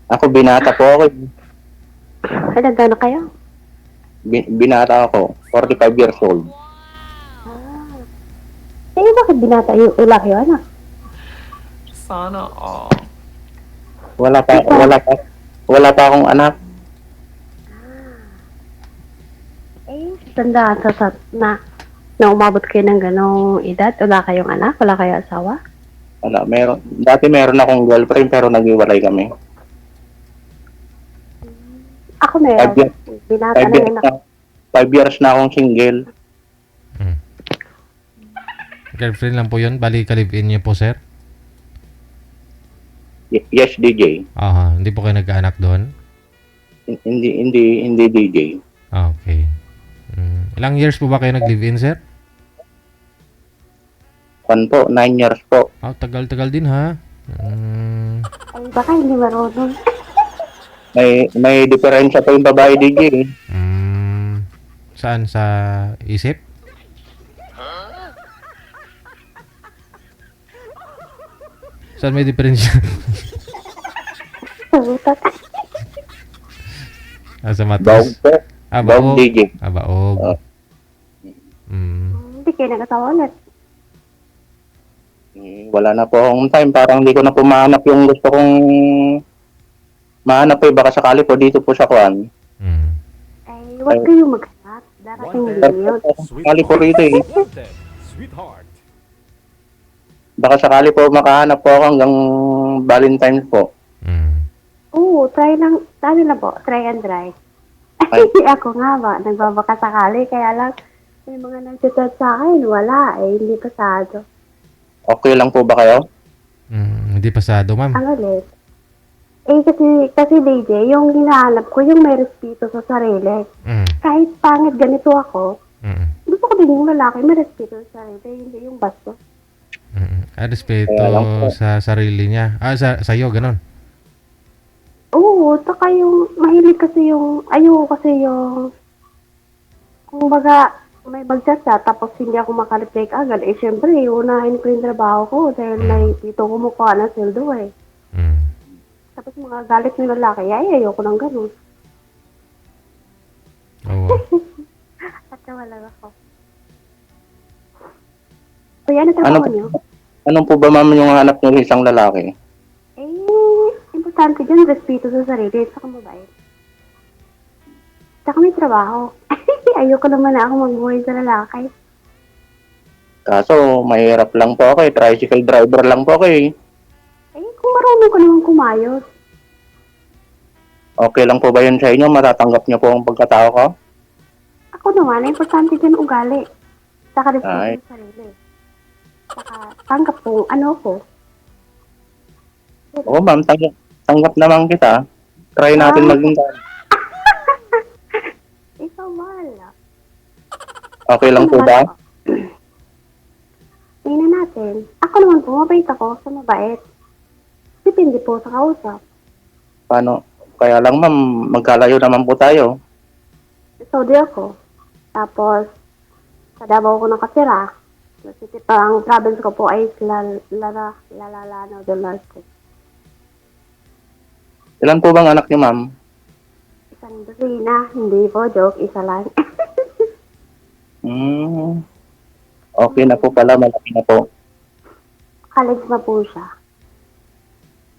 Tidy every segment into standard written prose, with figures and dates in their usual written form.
Ako binata po ako. Ay, nagkano kayo? Binata ako. 45 years old. Ah. Eh, bakit binata yung ulak yun, anak? Sana all. Wala pa, Ikaw? wala pa, wala pa akong anak. Eh, tandaan na umabot kayo ng ganong edad, wala kayong anak, wala kayong asawa? Wala, dati meron akong girlfriend pero naghiwalay kami. Ako 5 meron. years, Binata 5 na years yung anak. na, 5 years na akong single. Hmm. Girlfriend lang po yun? Bali, ka-live-in niyo po, sir? Yes, DJ. Aha, hindi po kayo nagkaanak doon? Hindi DJ. Ah, okay. Ilang years po ba kayo nag-live-in, sir? Kwan po, 9 years po. Ah, tagal-tagal din, ha? Ay, baka hindi marunong. May diferensya pa yung babae DJ. Saan? Sa isip? Saan may diferensya? Sagutat. Sa Baog matas? po. Ah, Baog baog. DJ. Ah, baog. Ah. Hindi kayo nag-asawa ulit. Wala na po akong time. Parang hindi ko na po mahanap yung gusto kong mahanap po. Baka sakali po dito po sa Kwan. Ay, huwag kayong mag-stop. Darating din yun. Sakali po rito eh. Wanted, sweetheart. Baka sakali po makahanap po ako hanggang Valentine's po. Oo, try lang. Sabi lang po, try and try. Ay. Ako nga ba, nagbabaka sakali. Kaya lang, may mga nag-chat sa akin. Wala eh, hindi pasado. Okay lang po ba kayo? Hindi pasado, ma'am. Ang ulit. Eh, kasi DJ, yung hinahanap ko, yung may respeto sa sarili. Kahit pangit ganito ako, gusto ko din yung lalaki, may respeto sa sarili, hindi yung basto. Respeto Kaya lang po. sa sarili niya. Sa'yo, ganon. Oo, taka yung, mahilig kasi yung, ayoko kasi yung, kumbaga, may mag-chat tapos hindi ako makareply agad. Eh, syempre, unahin ko yung trabaho ko dahil may dito kumukuha ng sweldo eh. Tapos mga galit ng lalaki, ay ayoko ng ganun. Oo. At nawala ako. Kuya, ano trabaho niyo? Anong po ba ma'am yung hanap ng isang lalaki? Eh, importante dyan, respeto sa sarili, saka mabait. Saka may trabaho. Ayoko naman na ako magbuhay sa lalaki. Kaso, mahirap lang po ako eh. Tricycle driver lang po ako eh. Eh, kung marunong ko naman kumayos. Okay lang po ba yun sa inyo? Matatanggap niyo po ang pagkatao ko? Ako naman, importante dyan ugali. Saka respeto Ay. sa sarili. Saka tanggap kung ano ko. Oo ma'am, tanggap naman kita. Try natin maging Ikaw wala. okay lang po ba? Tingnan natin. Ako naman po, mabait ako sa mabait. Depende po sa kausap. Paano? Kaya lang ma'am, magkalayo naman po tayo. Saudi ako. Tapos, sa Davao ko nakatira. Kasi ang province ko po ay Lalalano del Norte. Ilan po bang anak niyo ma'am? Isang dosina. Hindi po, joke. Isa lang. Okay na po pala, malaki na po. College na po siya.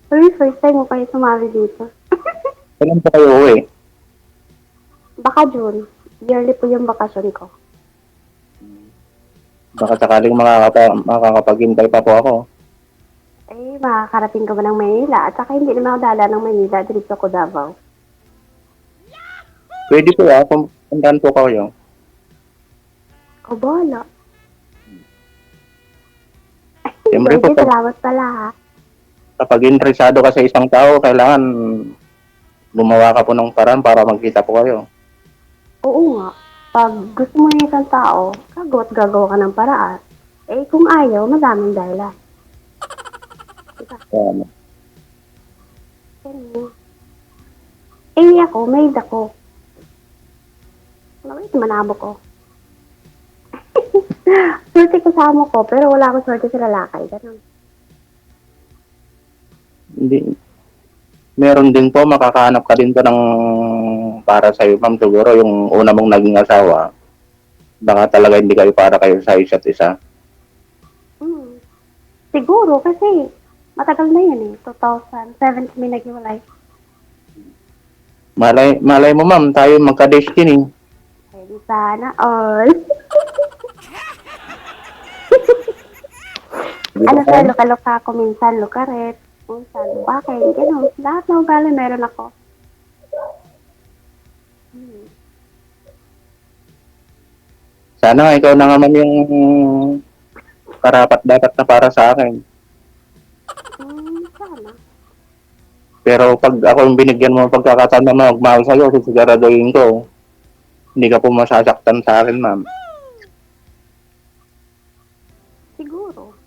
Pero first time mo kayo sumali dito. Kailan po kayo uwi? Baka June. Yearly po yung bakasyon ko. Baka sakaling makakapaghintay pa po ako. Eh, makakarating ka ba ng Manila? At saka hindi naman ako dala ng Manila. Dito ko Davao. Pwede po kung puntahan po kayo. O, bola. Siyempre po, Salamat pala ha. kapag interesado ka sa isang tao, kailangan gumawa ka po ng paraan para magkita po kayo. Oo nga. Pag gusto mo ng isang tao, gagawa ka ng paraan. Eh, kung ayaw, madaming dahilan. Diba? Yan. Ganun. Eh, ako, maid ako. Mabait naman amo ko. Swerte ko sa amo ko, pero wala akong swerte sa lalaki. Ganun. meron din po, makakahanap ka din po ng para sa'yo, ma'am. Siguro yung una mong naging asawa, baka talaga hindi kayo para kayo sa isa't isa. Siguro kasi matagal na yan eh. 2007 kami naghiwalay. Malay mo, ma'am, tayo magka-destiny. Pwede sana all. Ano sir, luka-luka ako minsan, lukaret. Minsan, bakit? Gano'n. Lahat ng ugali meron ako. Sana nga ikaw na nga, ma'am, yung karapat dapat na para sa akin. Sana. Pero pag ako yung binigyan mo ng pagkakataon na magmahal sa'yo, sisiguraduhin ko, hindi ka po masasaktan sa akin, ma'am. Siguro.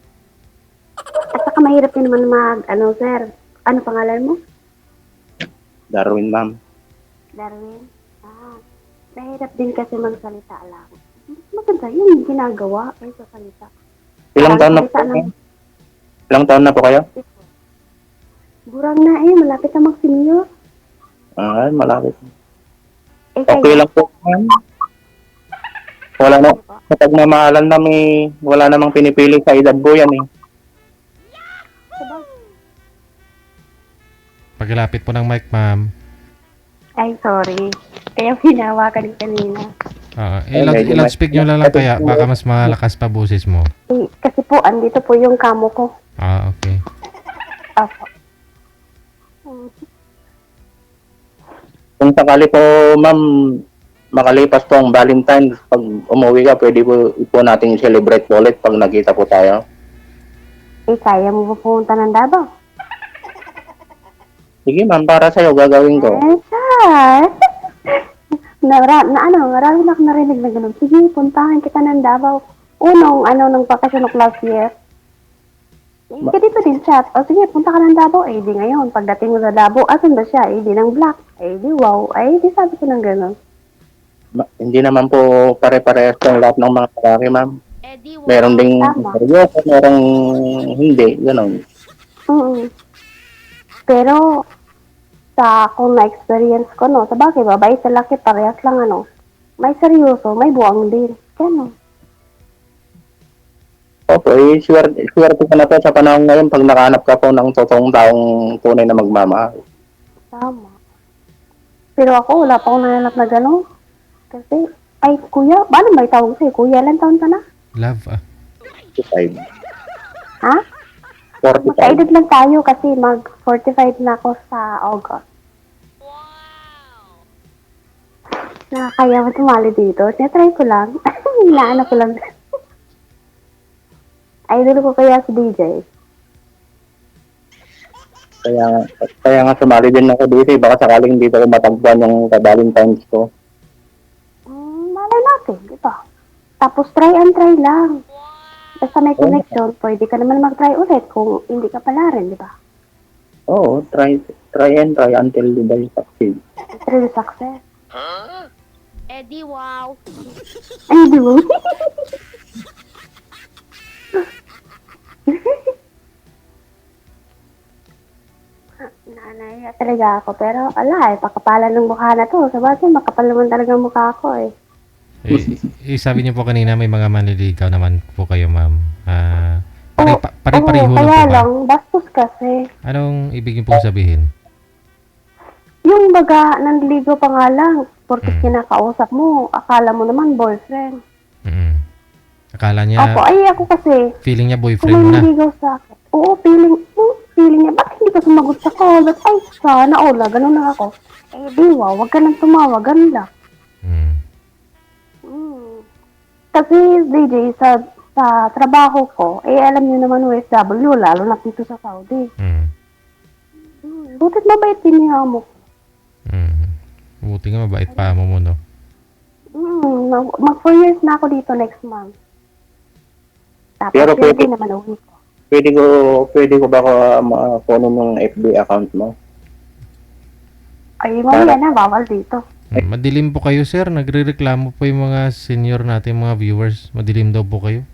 At saka mahirap din naman sir. Ano pangalan mo? Darwin, ma'am. Darwin? Mahirap din kasi magsalita lang. Maganda yung ginagawa ay sa salita. Ilang taon na po? Salita ng- Ilang taon na po kayo? Burang na malapit na mag-senior. Ay, malapit. Kaya, Okay lang po, ma'am. Wala na. Sa pagmamahalan na wala namang pinipili sa edad po yan eh. Pagilapit po ng mic, ma'am. Ay, sorry. Kaya hinawa ka rin kanina. I-loudspeak nyo lang kaya baka mas malakas pa boses mo. Kasi po, andito po yung kamo ko. Okay. Apo. Kung sakali po, ma'am, makalipas po ang Valentine's, pag umuwi ka, pwede po natin i-celebrate po ulit pag nagkita po tayo. Kaya mo ba pumunta ng Davao? Sige, ma'am, para sa'yo, gagawin ko. sir. Marami na ako narinig na gano'n. Sige, puntahan kita ng Davao. Nung vacation of last year. Dito din chat. Sige, punta ka ng Davao. Di ngayon, pagdating mo sa Davao, asan ba siya? Di ng black. Di wow. Di sabi ko ng gano'n. Hindi naman po pare-parehas ng lahat ng mga lalaki, ma'am. Meron ding Tama. seryoso, merong hindi, gano'n. Pero, kung na-experience ko, sa bagay, babae sa laki, parehas lang, may seryoso, may buwang din. Gano'n. Opo, swerte ka na po sa panahon ngayon pag nakahanap ka po ng totoong taong tunay na magmamahal. Tama. Pero ako, wala pa akong nananap na gano'n. Kasi, kuya, paano may tawag sa'yo? Kuya, ilan taon ka na? Love, 45. Ha? 45. Magkaedad lang tayo kasi mag-45 na ako sa August. Nakakaya mo tumali dito. Tinatry ko lang. Inaano ko lang. Idol ko kaya si DJ. Kaya nga sumali din ako dito, baka sakaling dito ko matagpuan yung ka-Valentine's ko. Malay natin, di ba? Tapos try and try lang. Basta may connection, pwede ka naman mag-try ulit kung hindi ka pala rin, di ba? Oo, try and try until the day succeed. It's really success. Eddie, wow. Ay, di ba? Nanaya talaga ako, pero pakapalan ng mukha na to. Sabagay, makapal naman talaga ang mukha ko eh. Sabi niyo po kanina may mga manliligaw naman po kayo, ma'am. Pare-pareho lang kaya po ba? lang, bastos kasi. Anong ibig niyo pong sabihin? Yung baga, nanliligaw pa nga lang, porque kinakausap mo, akala mo naman boyfriend. Akala niya, Ako kasi, feeling niya kung boyfriend may mo na. nanliligaw sa akin, feeling niya, bakit hindi ka sumagot sa call? Ay, sana, ganun na ako. Di wow, wag ka nang tumawag, ganun lang. Kasi, DJ, sa trabaho ko, alam niyo naman OFW, lalo na dito sa Saudi. Butit mabait din niya mo. Buti nga mabait pa mo, no? Mag 4 years na ako dito next month. Tapos Pero yun din naman uwi ko. Pwede ko ba kunin yung FB account mo? Ay, mamaya na, bawal dito. Madilim po kayo, sir. Nagrereklamo po yung mga senior natin, mga viewers. Madilim daw po kayo.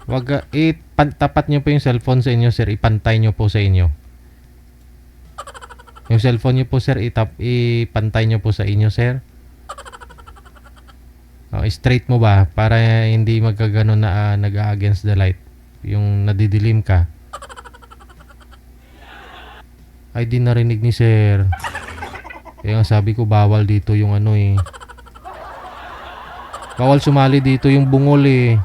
Wag, tapat nyo po yung cellphone sa inyo, sir. Ipantay nyo po sa inyo. Yung cellphone niyo po, sir, ipantay niyo po sa inyo, sir. Straight mo ba para hindi magkagano na nag-against the light. Yung nadidilim ka. Ay, di narinig ni sir. Kaya nga sabi ko bawal dito yung ano eh. Bawal sumali dito yung bungol eh.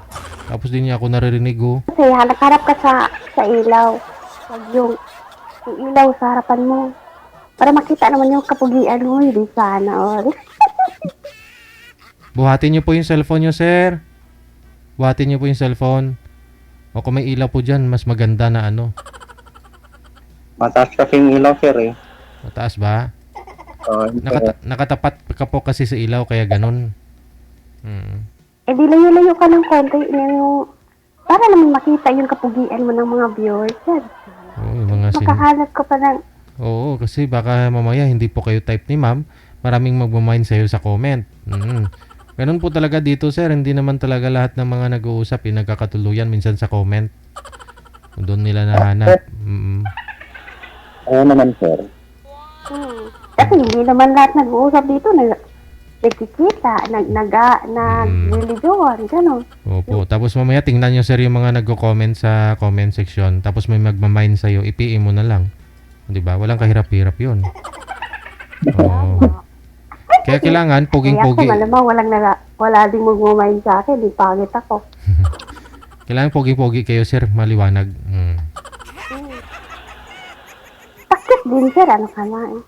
Tapos din niya ako naririnig oh. Kasi harap ka sa ilaw. Huwag yung ilaw sa harapan mo. Para makita naman yung kapugian mo, hindi sana, or. Buhatin niyo po yung cellphone niyo, sir. Buhatin niyo po yung cellphone. O kung may ilaw po dyan, mas maganda na ano. Mataas kasi yung ilaw, sir eh. Mataas ba? Hindi Nakatapat ka po kasi sa ilaw, kaya ganun. Eh, di layo-layo ka ng konti. Yung, para naman makita yung kapugian mo ng mga viewers. Yan. Oo, yung mga Makahanap ko pa ng. Oo, kasi baka mamaya hindi po kayo type ni ma'am. Maraming magmamind sa'yo sa comment. Ganun po talaga dito, sir. Hindi naman talaga lahat ng mga nag-uusap nagkakatuluyan minsan sa comment. Doon nila nahanap. Oo naman, sir. Kasi hindi naman lahat nag-uusap dito. Nagkikita, nagliligawan, gano'n. Opo. Tapos mamaya tingnan nyo, sir, yung mga nagko-comment sa comment section. Tapos may magmamind sa'yo, i-PM mo na lang. Di ba? Walang kahirap-hirap yun. Oo. Kaya kailangan, Kaya poging-pogi. ako malamang wala ding magmamayin sa akin. Di pangit ako. Kailangan poging-pogi kayo, sir. Maliwanag. Takot din, sir. Ano ka na eh.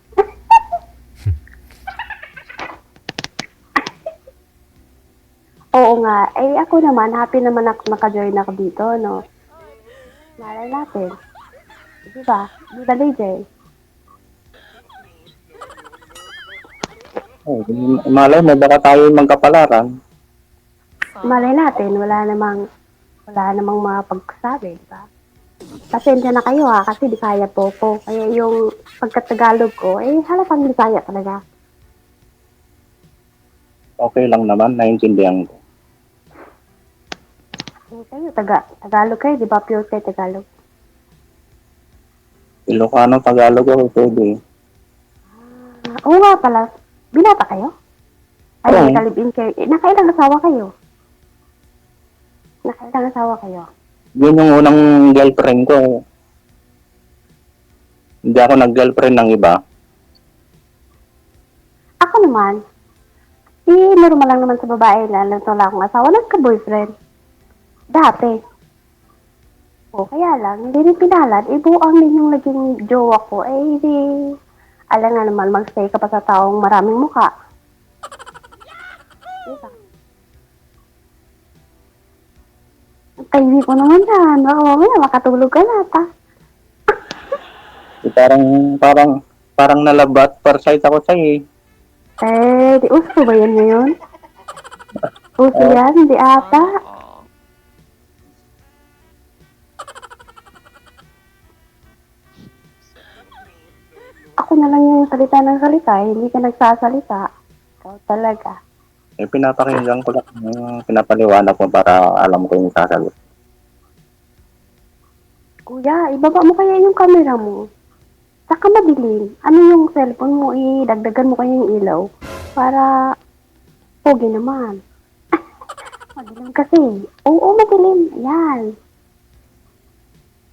Oo nga. Eh, ako naman, happy naman ako naka-join ako dito, no? Malay natin. Di ba? Di ba, DJ? Oh, malay mo, baka tayo magkapalaran. Malay natin, wala namang mapagsabi, di ba? Pasensya na kayo ha, kasi di kaya po ko. Kaya yung pagkatagalog ko, eh, halatang di kaya talaga. Okay lang naman, naiintindihan ko. Eh, kayo, Tagalog kayo, di ba? Pure kayo Tagalog. Ilocano, Tagalog ako, pwede. Oo nga pala, binata kayo? Ay, Oo. nakalibin kayo. Eh, nakailang asawa kayo? Nakailang asawa kayo? Yun yung unang girlfriend ko. Hindi ako nag-girlfriend ng iba. Ako naman, normal lang naman sa babae na wala akong asawa, nagka-boyfriend. Dati. O, kaya lang, hindi rin pinalad. Buang din yung naging jowa ko. Eh, di, alam nga naman, magstay ka pa sa taong maraming muka. Diba? Kainin ko naman yan. Baka mamaya makatulog ka na, ta. Parang nalabat per site ako sa'yo eh. Eh, di uso ba yan ngayon? Uso yan, di ata. Ako na lang yung salita ng salita, hindi ka nagsasalita. Ikaw talaga. Eh, pinapakinggan ko lang, pinapaliwanag ko para alam ko yung sasagot. Kuya, ibaba mo kaya yung camera mo. Saka madilim. Ano yung cellphone mo, idagdagan mo kaya yung ilaw. Para, pogi naman. Madilim kasi. Oo, madilim. Yan.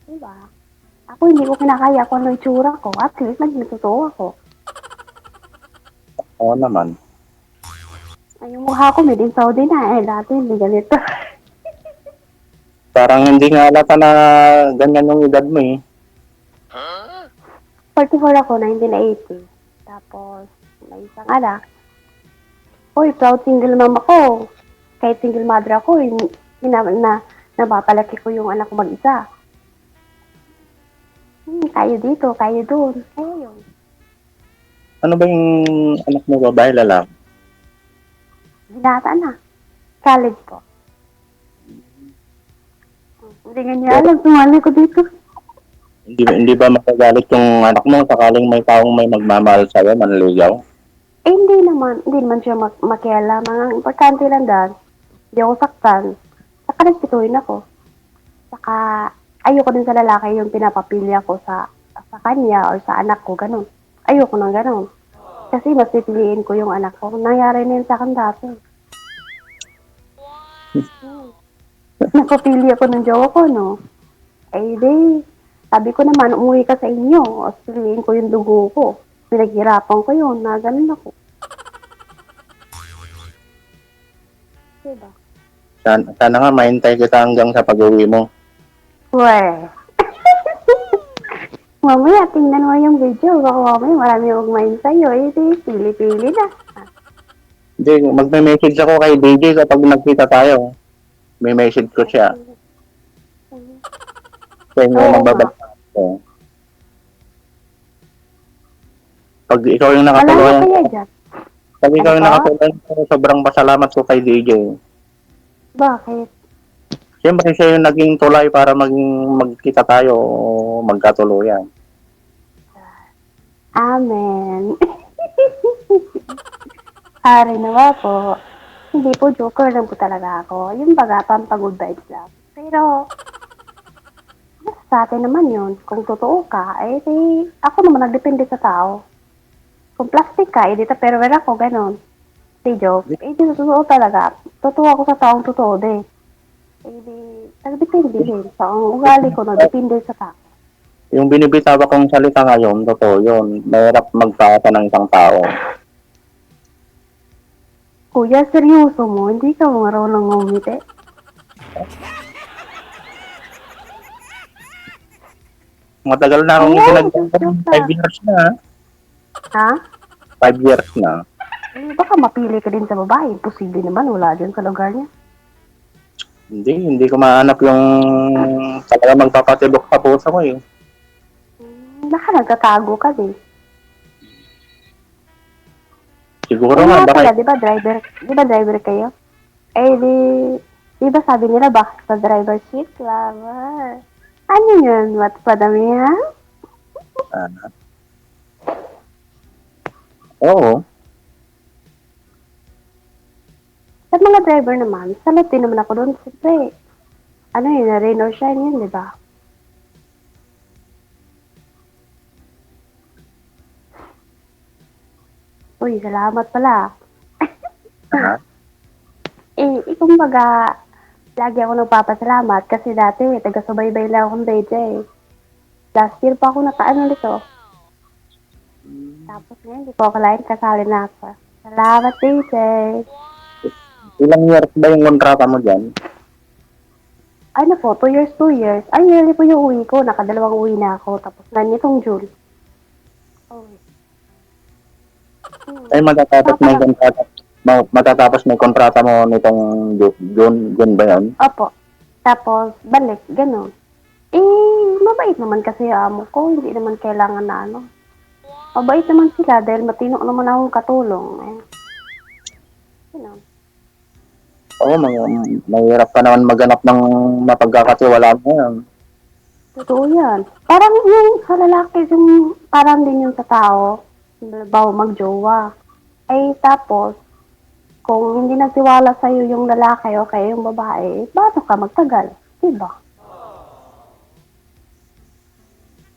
Diba? Ako hindi ko kinakaya kung ano yung tsura ko. At least, nagtotoo ako. Oo naman. Ay, yung mukha ko, made in Saudi na. Eh, dati hindi ganito. Parang hindi nga alata na ganyan yung edad mo eh. 44 ako, 1980. Tapos, may isang anak. Uy, proud single mom ako. Kahit single mother ako, napapalaki ko yung anak ko mag-isa. Kayo dito, kayo doon. Kaya yun. Ano ba yung anak mo, babae, lalaki? Binata na. College po. Hindi nga niya alam, sumali ko dito. Hindi ba magagalit yung anak mo sakaling may taong may magmamahal sa'yo, manligaw? Eh, hindi naman siya makialam. Ang importante lang dahil, hindi ako saktan. Saka nagpituin ako. Saka, ayoko din sa lalaki yung pinapapili ako sa kanya or sa anak ko, ganun. Ayoko na gano'n. Kasi mas pipiliin ko yung anak ko. Nangyari na yun sa akin dati. Napapili ako ng jowa ko, no? Eh, di, sabi ko naman, umuwi ka sa inyo. O, piliin ko yung dugo ko. Pinaghirapan ko yun, na ganun ako. Diba? Sana nga mahintay kita hanggang sa pag-uwi mo. Weh. Mamaya, tingnan mo yung video. Baka mamaya marami magmain sa'yo. Eh, di, pili-pili na. Hindi, magme-message ako kay DJ kapag nagkita tayo. May message ko siya. Sa inyo Oo magbabasa ko. Pag ikaw yung Wala na nakatulungan, kaya dyan. pag ikaw yung Ano pa? nakatulungan, sobrang pasalamat ko kay DJ. Bakit? Siyempre siya yung naging tulay para magkita tayo o magkatuluyan. Amen. Hari nawa po. Hindi po, joker lang po talaga ako. Yung baga, pampagod vibes lang. Pero, sa atin naman yun. Kung totoo ka, eh, di, ako naman nagdepende sa tao. Kung plastic ka, eh, di pero ako, ganon. Di joke. Eh, di totoo talaga. Totoo ako sa taong totoo, di. Eh, di, nagdepende din. Sa ang ugali ko, nagdepende sa tao. Yung binibitaw kong salita ngayon, totoo yun. Mahirap magpaka ng isang tao. Kuya, seryoso mo? Hindi ka marunong ngumiti? Matagal na akong Ayan, ginagawa. 5 years na. Ha? 5 years na. Eh, baka mapili ka din sa babae. Imposible naman, wala dyan sa lugar niya. Hindi ko mahanap yung talaga magpapatibok sa puso ko eh. Baka nagtatago ka din. Siguro Kaya nga, nga pala, baka di ba driver kayo? Eh, di ba sabi nila, bakit sa driver seat lover? Ano yun? What's padamihan? oo. Sa mga driver naman, salat din naman ako doon. Siyempre, ano yun, rain or shine yun, di ba? Uy, salamat pala. Aha. Kumbaga, lagi ako nagpapasalamat kasi dati, taga-subaybay lang akong DJ. Last year pa ako nakaano nito. Tapos ngayon, hindi po ako lain, kasali na ako. Salamat, DJ. Ilang years ba yung kontrata mo dyan? Ano po, 2 years, 2 years. Ay, yearly po yung uwi ko. Nakadalawang uwi na ako. Tapos na nitong June. Oh. Ay, matatapos na yung kontrata. Matatapos na yung kontrata mo nitong June ba yan? Opo. Tapos, balik. Ganon. Eh, mabait naman kasi yung amo ko. Hindi naman kailangan na ano. Mabait naman sila dahil matino naman akong katulong. Eh. Ganon. Oo, mahirap ka naman maghanap ng mapagkakatiwalaan mo yan. Totoo yan. Parang yung sa lalaki, yung parang din yung sa tao. Halimbawa, magjowa. Ay, tapos, kung hindi nagtiwala sa'yo yung lalaki o kaya yung babae, paano ka magtagal? Diba?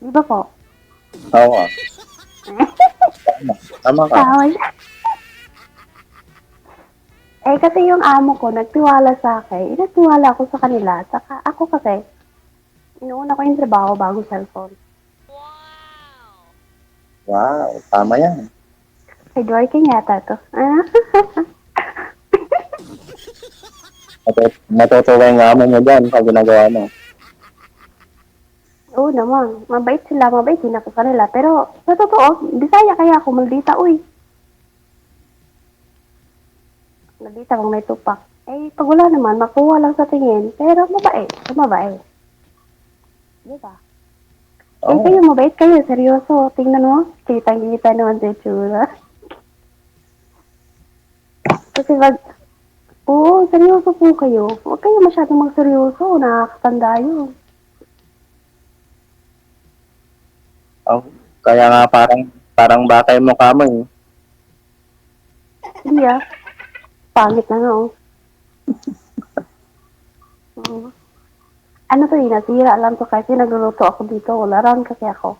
Diba po? Oo. Tama ka. Tama siya. Eh, kasi yung amo ko, nagtiwala sa akin. Nagtiwala ako sa kanila. Saka ako kasi, inuuna ko yung trabaho bago cellphone. Wow, tama yan. Hardworking yata to. Matutuwa yung amo mo dyan sa ginagawa mo. Oo naman. Mabait sila. Mabait din ako sa kanila. Pero, sa totoo, Bisaya kaya ako maldita, uy. Maldita kung may tupak. Eh, pag wala naman, makuha lang sa tingin. Pero, mabait. Mabait. Diba? Eh, Oo. kayo, mabait kayo. Seryoso. Tingnan mo. Kitang-kita naman sa itsura. Kasi oo, seryoso po kayo. Huwag kayo masyadong magseryoso. Nakakatanda yun. Oh, kaya nga parang bata yung mukha mo eh. Hindi ah. Pangit na nga oh. Oo. Ano to nasira lang to kasi nagluluto ako dito. Laran kasi ako.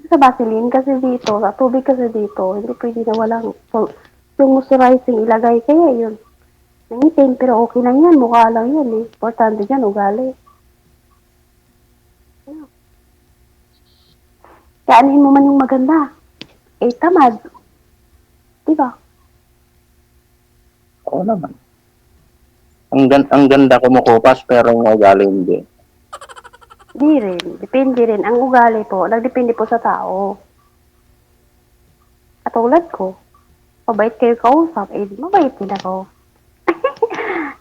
sa Vaseline kasi dito, sa tubig kasi dito, hindi pwede na walang yung moisturizing ilagay. Kaya yun, nangitim, pero okay lang yan, mukha lang yan eh. Importante dyan, ugali. Ano? Kaya anuhin mo man yung maganda. Eh, tamad. Diba? Oo naman. Ang ganda kumukupas pero yung ugali hindi. Di rin. Depende rin. Ang ugali po, nagdepende po sa tao. Katulad ko, mabait kayo kausap, eh di mabait din ako.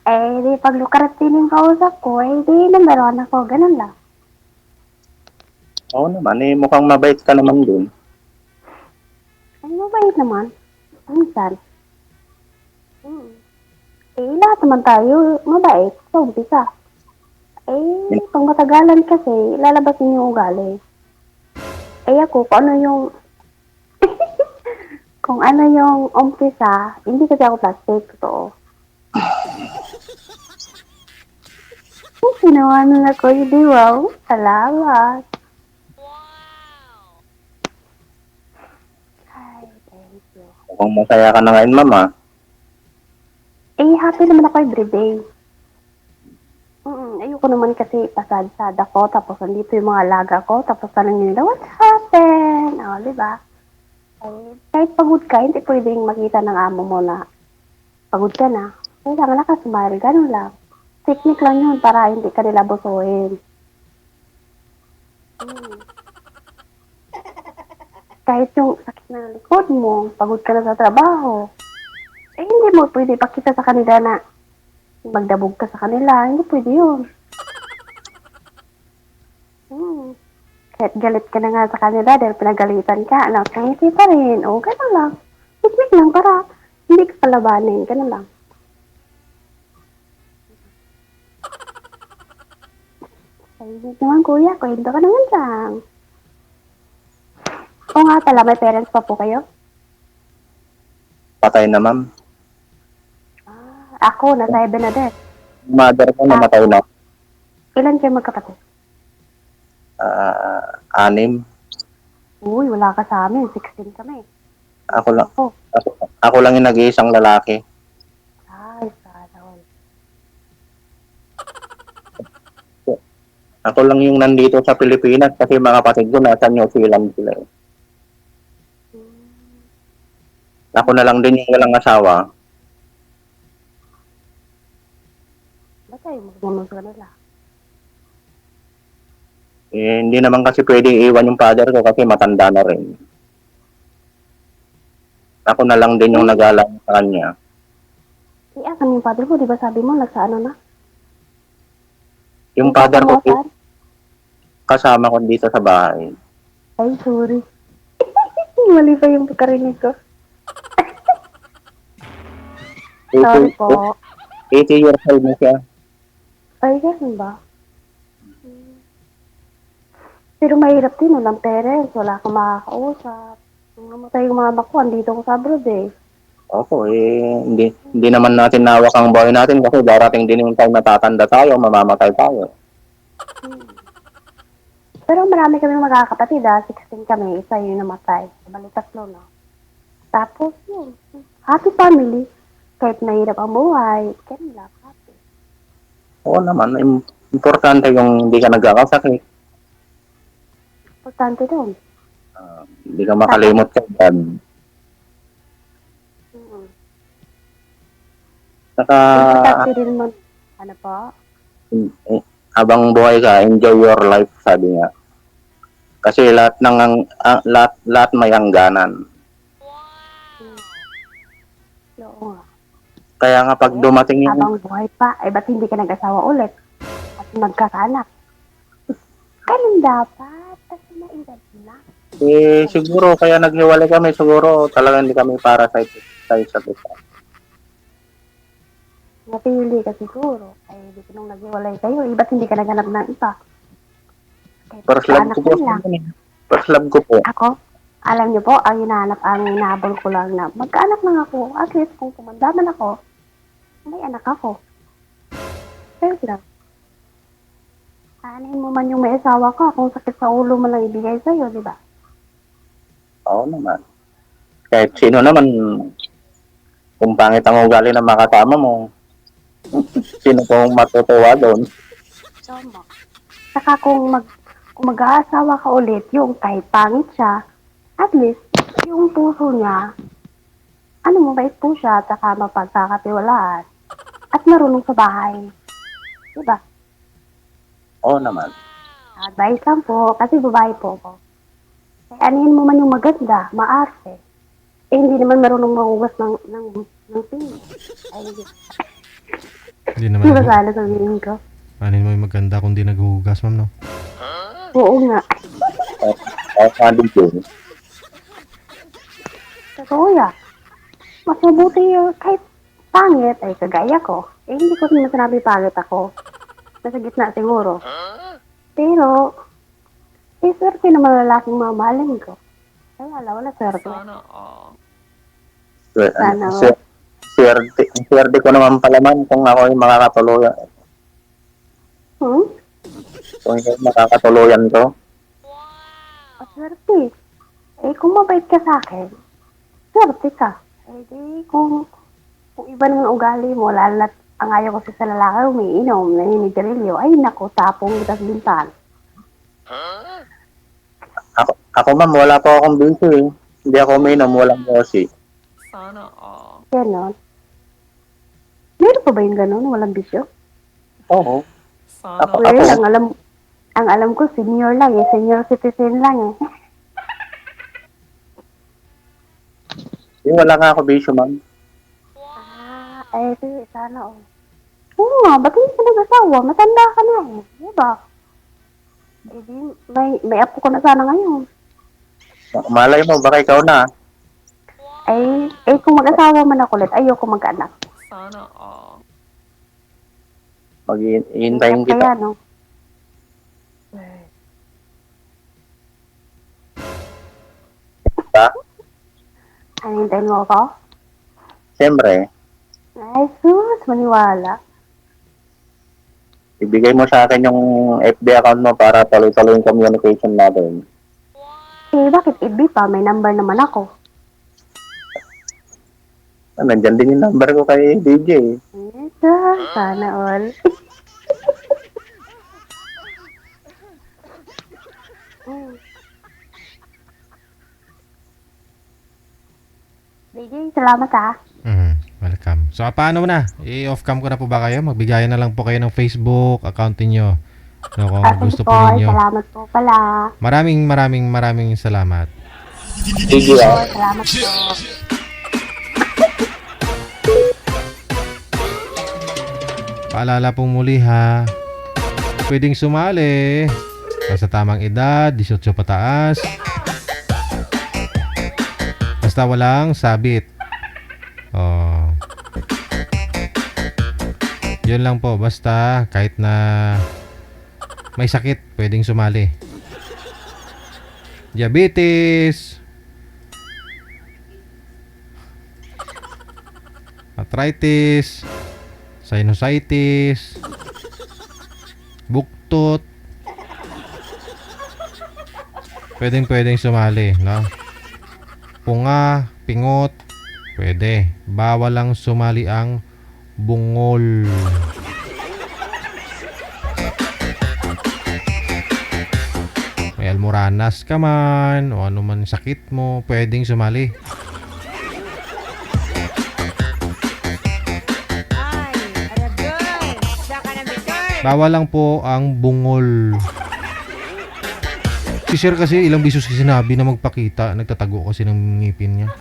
Eh di pag lukarat din yung kausap ko, eh di number one ako, ganun lang. Oo naman, eh mukhang mabait ka naman din. Ay, mabait naman. Minsan. Eh, lahat naman tayo mabait sa umpisa. Eh, pag matagalan kasi, lalabasin yung ugali. Eh ako, kung ano yung kung ano yung umpisa, hindi kasi ako plastic, totoo. Sinawanan ako, hindi wow. Salamat. Ay, thank you. Mukhang masaya ka na ngayon, mama. Eh, happy naman ako everyday. Ayoko naman kasi pasad-sad ako, tapos nandito yung mga alaga ko, tapos tanong nila, what happened? O, di ba? Eh, kahit pagod ka, hindi pwedeng makita ng amo mo na pagod ka na. Kailangan nakasmile, ganun lang. Technique lang yun para hindi ka nila busuhin. Kahit yung sakit ng likod mo, pagod ka na sa trabaho, eh hindi mo pwede pakita sa kanila na magdabog ka sa kanila. Hindi pwede yun. Kahit galit ka na nga sa kanila dahil pinagalitan ka, nakangiti pa rin. O, gano'n lang. Technique lang para hindi ka kalabanin. Gano'n lang. Ay, naman kuya, kwento ka naman lang. O nga pala, may parents pa po kayo? Patay na, ma'am. Ako, nasa Bernadette. Mother ko namatay na. Ilan kayo magkapatid? 6. Uy, wala ka sa amin. 16 kami. Ako lang. Ako. Ako lang yung nag-iisang lalaki. Ay, sana all. Ako lang yung nandito sa Pilipinas kasi mga kapatid ko nasa New Zealand sila. Eh. Ako na lang din yung walang asawa. Ba't tayo magmamang sa kanila? Eh, hindi naman kasi pwedeng iwan yung father ko kasi matanda na rin. Ako na lang din yung nag-aalaga sa kanya. Asan yung father ko? Di ba sabi mo, nasa ano na? Yung father ko, Saan? kasama ko dito sa bahay. Ay, sorry. Mali pa yung pagkarinig ko. Sorry po. 80 years old na siya. Ay, ganun ba? Pero mahirap din, walang parents, wala kang makakausap. Nung namatay yung mama ko, andito ko sa abroad eh. Opo, eh, hindi naman natin nawak ang buhay natin kasi darating din yung time na tatanda tayo, mamamatay tayo. Pero marami kami magkakapatid 16 kami, isa yung namatay. Bali 3, no? Tapos yun, happy family. Kahit mahirap ang buhay, ganun lang, happy. Oo naman, importante yung hindi ka nagkakasakit. Importante doon. Hindi ka makalimot ka dyan. Saka, Importante din mo, ano po? habang buhay ka, enjoy your life, sabi nga. Kasi lahat may hangganan. Oo nga. Kaya nga pag dumating yung Habang buhay pa, ba't hindi ka nag-asawa ulit? At magkakaanak? Ganun dapat. Kasi maedad na. siguro kaya naghiwalay kami, siguro talagang hindi kami para sa isa't isa. Napili ka siguro. Ay, di ko nung naghiwalay kayo. Ba't hindi ka naghanap ng iba? Kahit First love ko po. First love ko po. Ako, alam niyo po, ang hinahabol ko lang na magkaanak lang ako. At least kung kumandaman ako, may anak ako. Pero lang. Anin mo man yung may asawa ka kung sakit sa ulo mo lang ibigay sa'yo, di ba? Oo naman. Kahit sino naman, kung pangit ang ugali ng makasama mo, sino pong matutuwa doon? Tama. Saka kung mag-aasawa ka ulit, yung kahit pangit siya, at least, yung puso niya, mabait po siya, at saka mapagkakatiwalaan. At marunong sa bahay. Diba? Oo naman. Advice lang po, kasi babae po ako. Kaya anihin mo man yung maganda, maarte. Hindi naman marunong mahugas ng pinggan. Ay, hindi. Hindi naman Di ba sana sabihin ko? Anin mo yung maganda kung di naghuhugas, ma'am, no? Oo nga. Kahit nga dito. Totoo yan. Mas mabuti yung kahit pangit, ay kagaya ko. Hindi ko naman sinabi pangit ako. Nasa gitna siguro. Pero, swerte naman lalaking mamahalin ko. Kaya wala swerte. Sana all. Sana. Swerte ko naman pala man kung ako yung makakatuluyan. Kung yung makakatuluyan ko. Swerte. Kung mabait ka sa akin, swerte ka. Di, kung iba ng ugali mo, lalo na't ang ayaw ko sa lalaki, umiinom, naninigarilyo, ay naku, tapong itas bintan. Ako ma'am, wala po akong bisyo eh. Hindi ako uminom, walang yosi. Sana all. Ganon. Meron pa ba yung ganon? Walang bisyo? Oo. Sana Well, ang alam ko, senior lang eh. Senior citizen lang eh. Wala nga ako bisyo ma'am. Sana oh. Oo nga, ba't hindi ka nag-asawa? Matanda ka na eh. Diba? Di, may apo ko na sana ngayon. Malay mo, baka ikaw na. Kung mag-asawa man ako ulit, ayoko mag-anak. Sana all. Maghihintayin Kaya, kita. no? Diba? Hintayin mo ako? Siyempre, Ay, sus, maniwala. ibigay mo sa akin yung FB account mo para tuloy-tuloy yung communication natin. Bakit ibi pa? May number naman ako. Nandyan din yung number ko kay DJ. Sana all. DJ, salamat ah. Welcome. So, paano na? I-off cam ko na po ba kayo? Magbigayan na lang po kayo ng Facebook account niyo. No, kung gusto po ninyo. Salamat po pala. Maraming salamat. DJ ah. Salamat po. Paalala pong muli ha. Pwedeng sumali. Basta tamang edad, 18 pataas. Basta walang sabit. Oh. Yun lang po. Basta kahit na may sakit, pwedeng sumali. Diabetes, arthritis, sinusitis, buktot. Pwedeng sumali, no? Punga, pingot, pwede. Bawal lang sumali ang bungol. May almoranas ka man, o ano man sakit mo, pwedeng sumali. Bawal lang po ang bungol. Si Sir kasi ilang bisos sinabi na magpakita, nagtatago kasi ng ngipin niya.